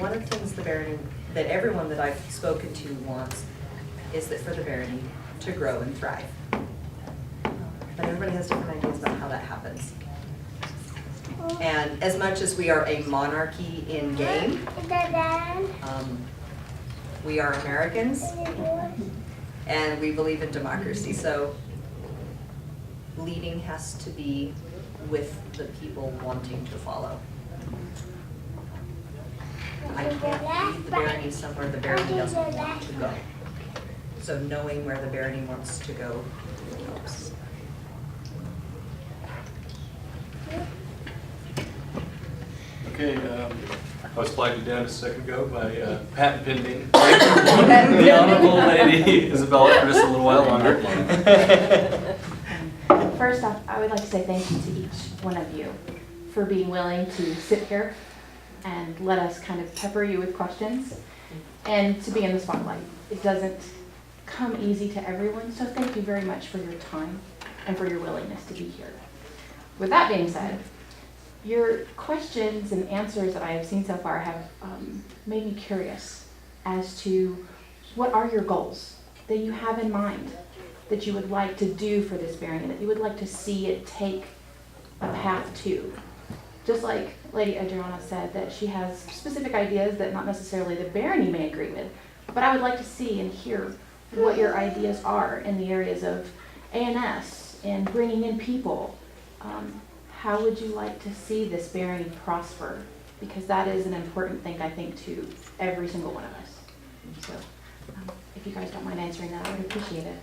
one of the things the barony, that everyone that I've spoken to wants, is that for the barony to grow and thrive. But everybody has different ideas about how that happens. And as much as we are a monarchy in game, we are Americans, and we believe in democracy. So leading has to be with the people wanting to follow. I can't lead the barony somewhere the barony doesn't want to go. So knowing where the barony wants to go helps. Okay, I was flagged down just a second ago by patent pending. The Honorable Lady Isabella for just a little while longer. First off, I would like to say thank you to each one of you for being willing to sit here and let us kind of pepper you with questions and to be in the spotlight. It doesn't come easy to everyone, so thank you very much for your time and for your willingness to be here. With that being said, your questions and answers that I have seen so far have made me curious as to what are your goals that you have in mind that you would like to do for this barony, that you would like to see it take a path to. Just like Lady Adriana said, that she has specific ideas that not necessarily the barony may agree with, but I would like to see and hear what your ideas are in the areas of A&S and bringing in people. How would you like to see this barony prosper? Because that is an important thing, I think, to every single one of us. So if you guys don't mind answering that, I would appreciate it.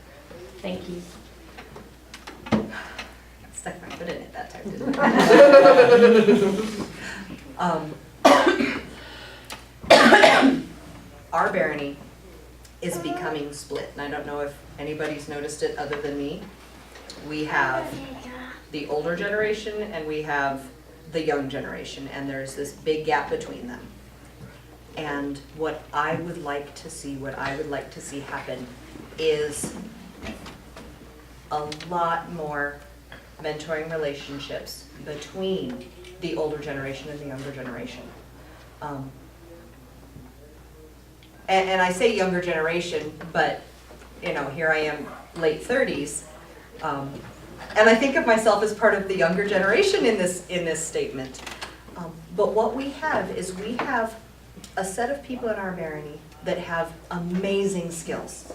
Thank you. Stuck my foot in it that time, didn't I? Our barony is becoming split, and I don't know if anybody's noticed it other than me. We have the older generation and we have the young generation, and there's this big gap between them. And what I would like to see happen is a lot more mentoring relationships between the older generation and the younger generation. And I say younger generation, but you know, here I am, late 30s, and I think of myself as part of the younger generation in this statement. But what we have is we have a set of people in our barony that have amazing skills.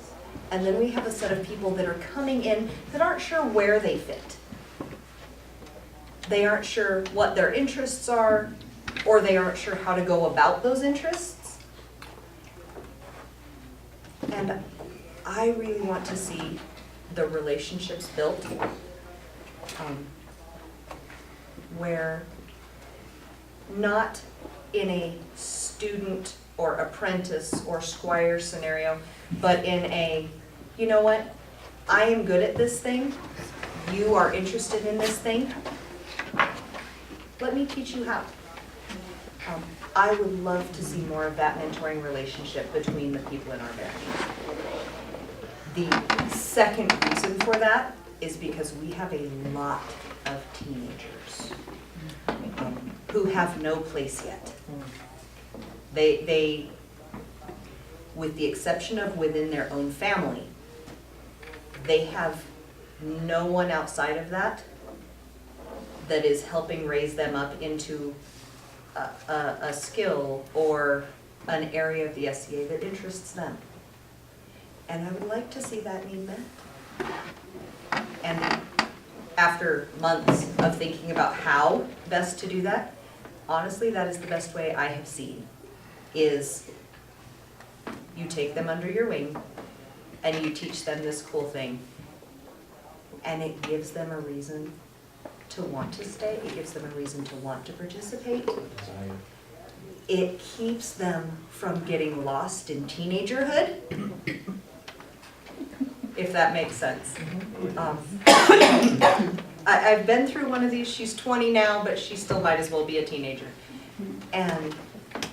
And then we have a set of people that are coming in that aren't sure where they fit. They aren't sure what their interests are, or they aren't sure how to go about those interests. And I really want to see the relationships built where not in a student or apprentice or squire scenario, but in a, you know what, I am good at this thing, you are interested in this thing, let me teach you how. I would love to see more of that mentoring relationship between the people in our barony. The second reason for that is because we have a lot of teenagers who have no place yet. They, with the exception of within their own family, they have no one outside of that that is helping raise them up into a skill or an area of the SCA that interests them. And I would like to see that need met. And after months of thinking about how best to do that, honestly, that is the best way I have seen, is you take them under your wing and you teach them this cool thing, and it gives them a reason to want to stay, it gives them a reason to want to participate. It keeps them from getting lost in teenagerhood, if that makes sense. I've been through one of these. She's 20 now, but she still might as well be a teenager. And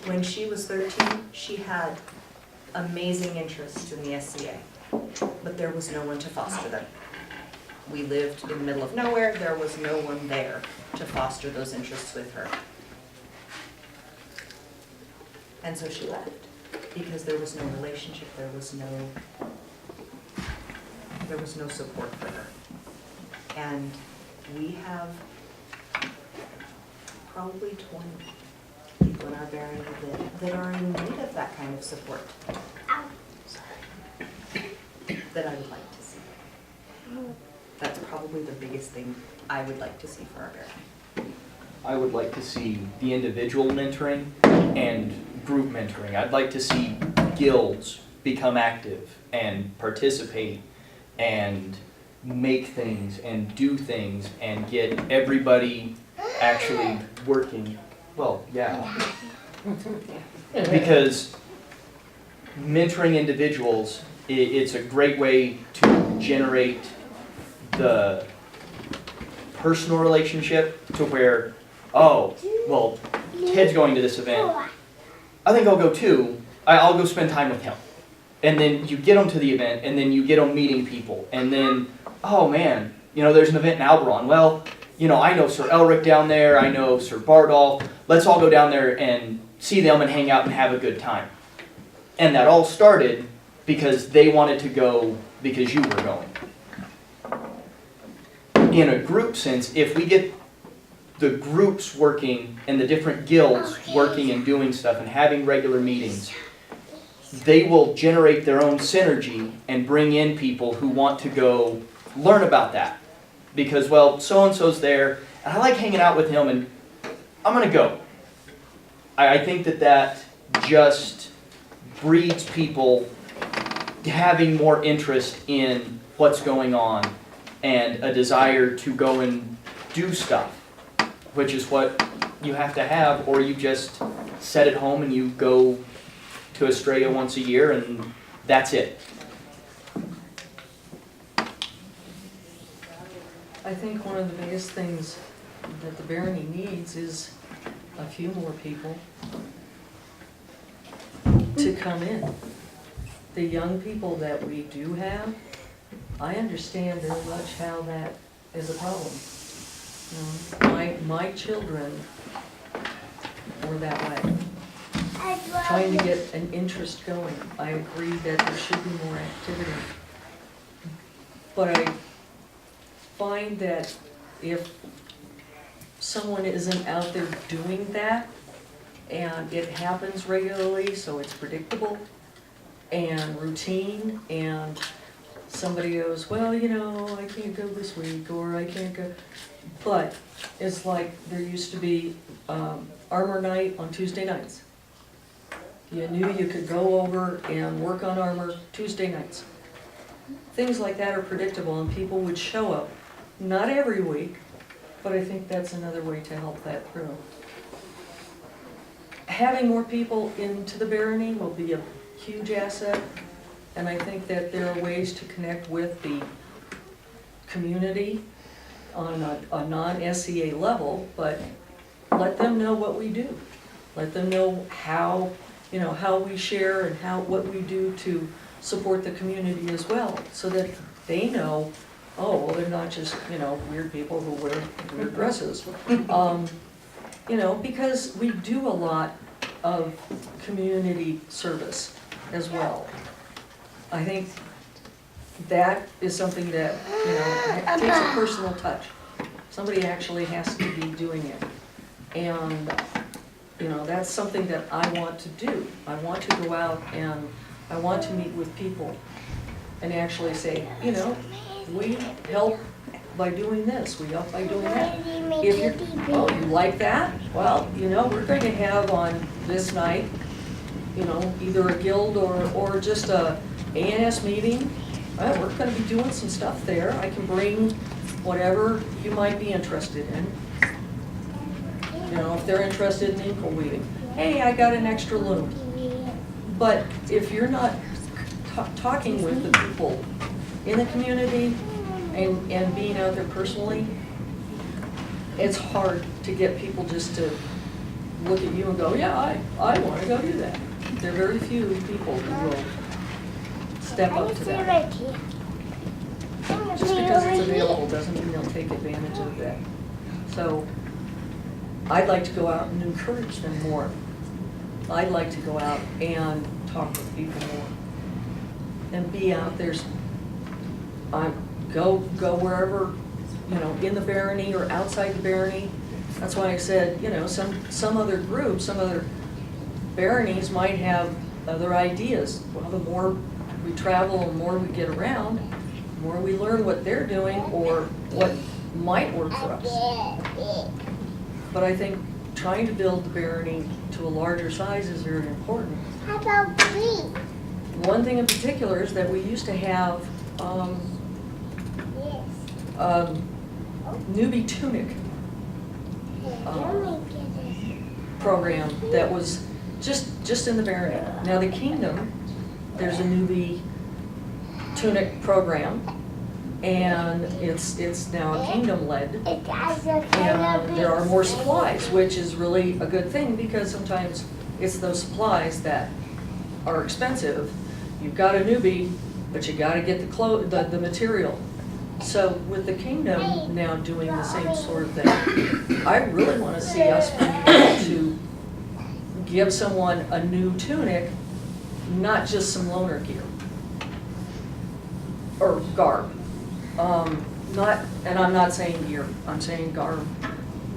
when she was 13, she had amazing interests in the SCA, but there was no one to foster them. We lived in the middle of nowhere. There was no one there to foster those interests with her. And so she left, because there was no relationship, there was no support for her. And we have probably 20 people in our barony that are in need of that kind of support. Sorry. That I would like to see. That's probably the biggest thing I would like to see for our barony. I would like to see the individual mentoring and group mentoring. I'd like to see guilds become active and participate and make things and do things and get everybody actually working. Well, yeah. Because mentoring individuals, it's a great way to generate the personal relationship to where, oh, well, Ted's going to this event. I think I'll go too. I'll go spend time with him. And then you get them to the event, and then you get them meeting people. And then, oh man, there's an event in Alberon. Well, I know Sir Elric down there. I know Sir Bardolph. Let's all go down there and see them and hang out and have a good time. And that all started because they wanted to go because you were going. In a group sense, if we get the groups working and the different guilds working and doing stuff and having regular meetings, they will generate their own synergy and bring in people who want to go learn about that. Because, well, so-and-so's there, and I like hanging out with him, and I'm going to go. I think that just breeds people having more interest in what's going on and a desire to go and do stuff, which is what you have to have, or you just sit at home and you go to Australia once a year and that's it. I think one of the biggest things that the barony needs is a few more people to come in. The young people that we do have, I understand very much how that is a problem. My children were that way. Trying to get an interest going. I agree that there should be more activity. But I find that if someone isn't out there doing that, and it happens regularly, so it's predictable and routine, and somebody goes, well, I can't go this week, or I can't go. But it's like there used to be armor night on Tuesday nights. You knew you could go over and work on armor Tuesday nights. Things like that are predictable, and people would show up. Not every week, but I think that's another way to help that through. Having more people into the barony will be a huge asset, and I think that there are ways to connect with the community on a non-SCA level, but let them know what we do. Let them know how we share and what we do to support the community as well, so that they know, oh, well, they're not just, weird people who wear weird dresses. Because we do a lot of community service as well. I think that is something that, takes a personal touch. Somebody actually has to be doing it. And, that's something that I want to do. I want to go out and I want to meet with people and actually say, we help by doing this, we help by doing that. If you like that, well, we're going to have on this night, either a guild or just a ANS meeting. Well, we're going to be doing some stuff there. I can bring whatever you might be interested in. If they're interested in ankle weaving, hey, I got an extra loom. But if you're not talking with the people in the community and being out there personally, it's hard to get people just to look at you and go, yeah, I want to go do that. There are very few people who will step up to that. Just because it's available doesn't mean they'll take advantage of that. So I'd like to go out and encourage them more. I'd like to go out and talk with people more. And be out there, go wherever, in the barony or outside the barony. That's why I said, some other groups, some other baronies might have other ideas. Well, the more we travel, the more we get around, the more we learn what they're doing or what might work for us. But I think trying to build the barony to a larger size is very important. How about me? One thing in particular is that we used to have Yes. newbie tunic program that was just in the barony. Now the kingdom, there's a newbie tunic program, and it's now kingdom-led. And there are more supplies, which is really a good thing, because sometimes it's those supplies that are expensive. You've got a newbie, but you gotta get the material. So with the kingdom now doing the same sort of thing, I really wanna see us be able to give someone a new tunic, not just some loaner gear or garb. And I'm not saying gear, I'm saying garb.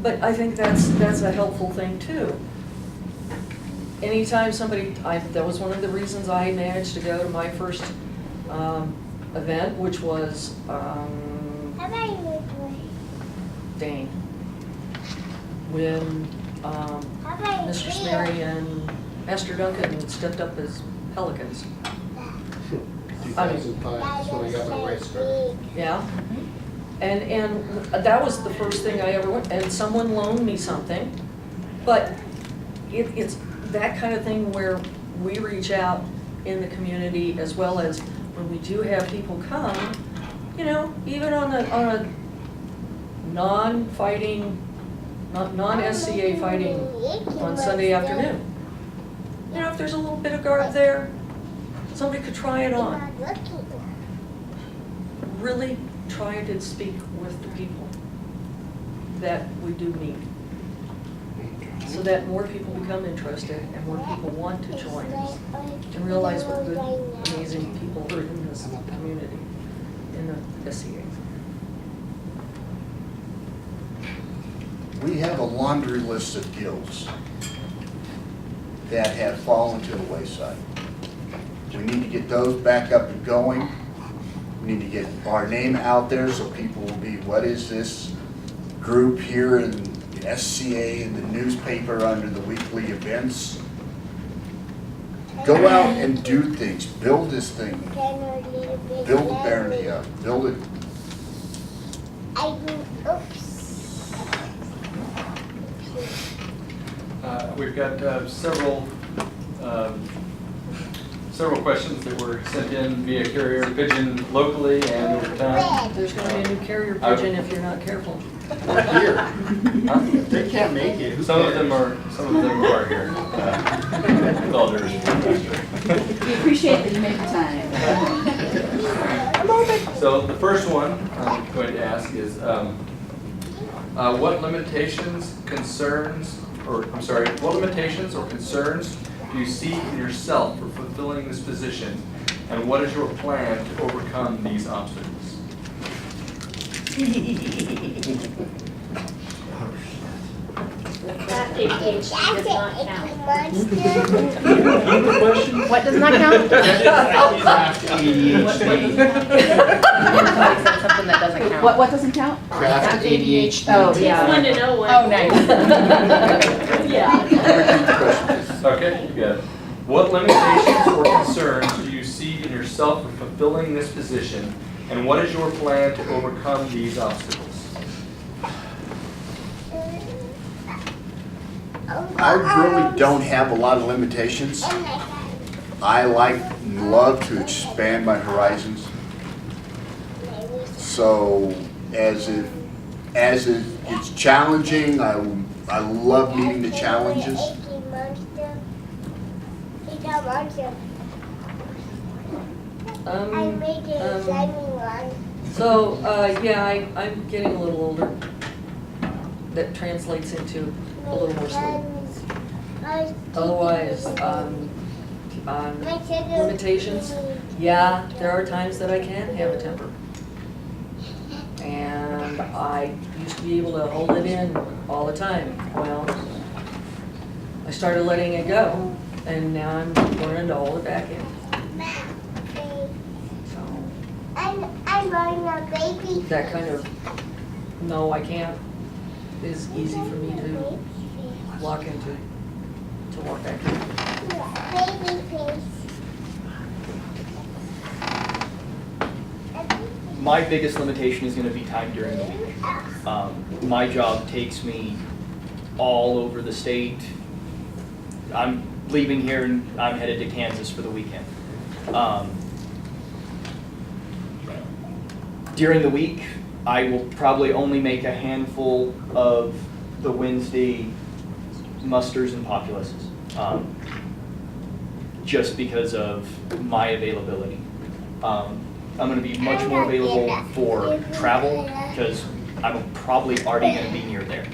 But I think that's a helpful thing too. Anytime that was one of the reasons I managed to go to my first event, which was Dane. When Mr. Smerry and Master Duncan stepped up as pelicans. 2005 is when I got my race card. Yeah. And that was the first thing I ever went, and someone loaned me something. But it's that kind of thing where we reach out in the community, as well as when we do have people come, even on a non-fighting, non-SCA fighting on Sunday afternoon. If there's a little bit of garb there, somebody could try it on. Really try to speak with the people that we do meet, so that more people become interested and more people want to join us and realize what good, amazing people are in this community, in the SCA. We have a laundry list of guilds that have fallen to the wayside. We need to get those back up and going. We need to get our name out there so people will be, what is this group here in the SCA, in the newspaper under the weekly events? Go out and do things. Build this thing. Build the barony up. Build it. Oops. We've got several questions that were sent in via carrier pigeon locally and over time. There's going to be a new carrier pigeon if you're not careful. Here. They can't make it. Who Some of cares? them are here. With all due respect. We appreciate that you made the time. So the first one I'm going to ask is, what limitations or concerns do you see in yourself for fulfilling this position, and what is your plan to overcome these obstacles? That ADHD does not count. What does not count? Something that doesn't count. What doesn't count? Craft ADHD. Oh, yeah. It's one to know one. Oh, nice. Yeah. Okay, you got it. What limitations or concerns do you see in yourself for fulfilling this position, and what is your plan to overcome these obstacles? I really don't have a lot of limitations. I like and love to expand my horizons. So as it gets challenging, I love meeting the challenges. I made a shiny one. So, yeah, I'm getting a little older. That translates into a little more sleep. Otherwise, limitations, yeah, there are times that I can have a temper. And I used to be able to hold it in all the time. Well, I started letting it go, and now I'm learning to hold it back in. So I'm running a baby. that kind of, no, I can't, is easy for me to lock into, to walk back in. Baby face. My biggest limitation is gonna be time during the week. My job takes me all over the state. I'm leaving here and I'm headed to Kansas for the weekend. During the week, I will probably only make a handful of the Wednesday musters and populaces, just because of my availability. I'm gonna be much more available for travel, because I'm probably already gonna be near there.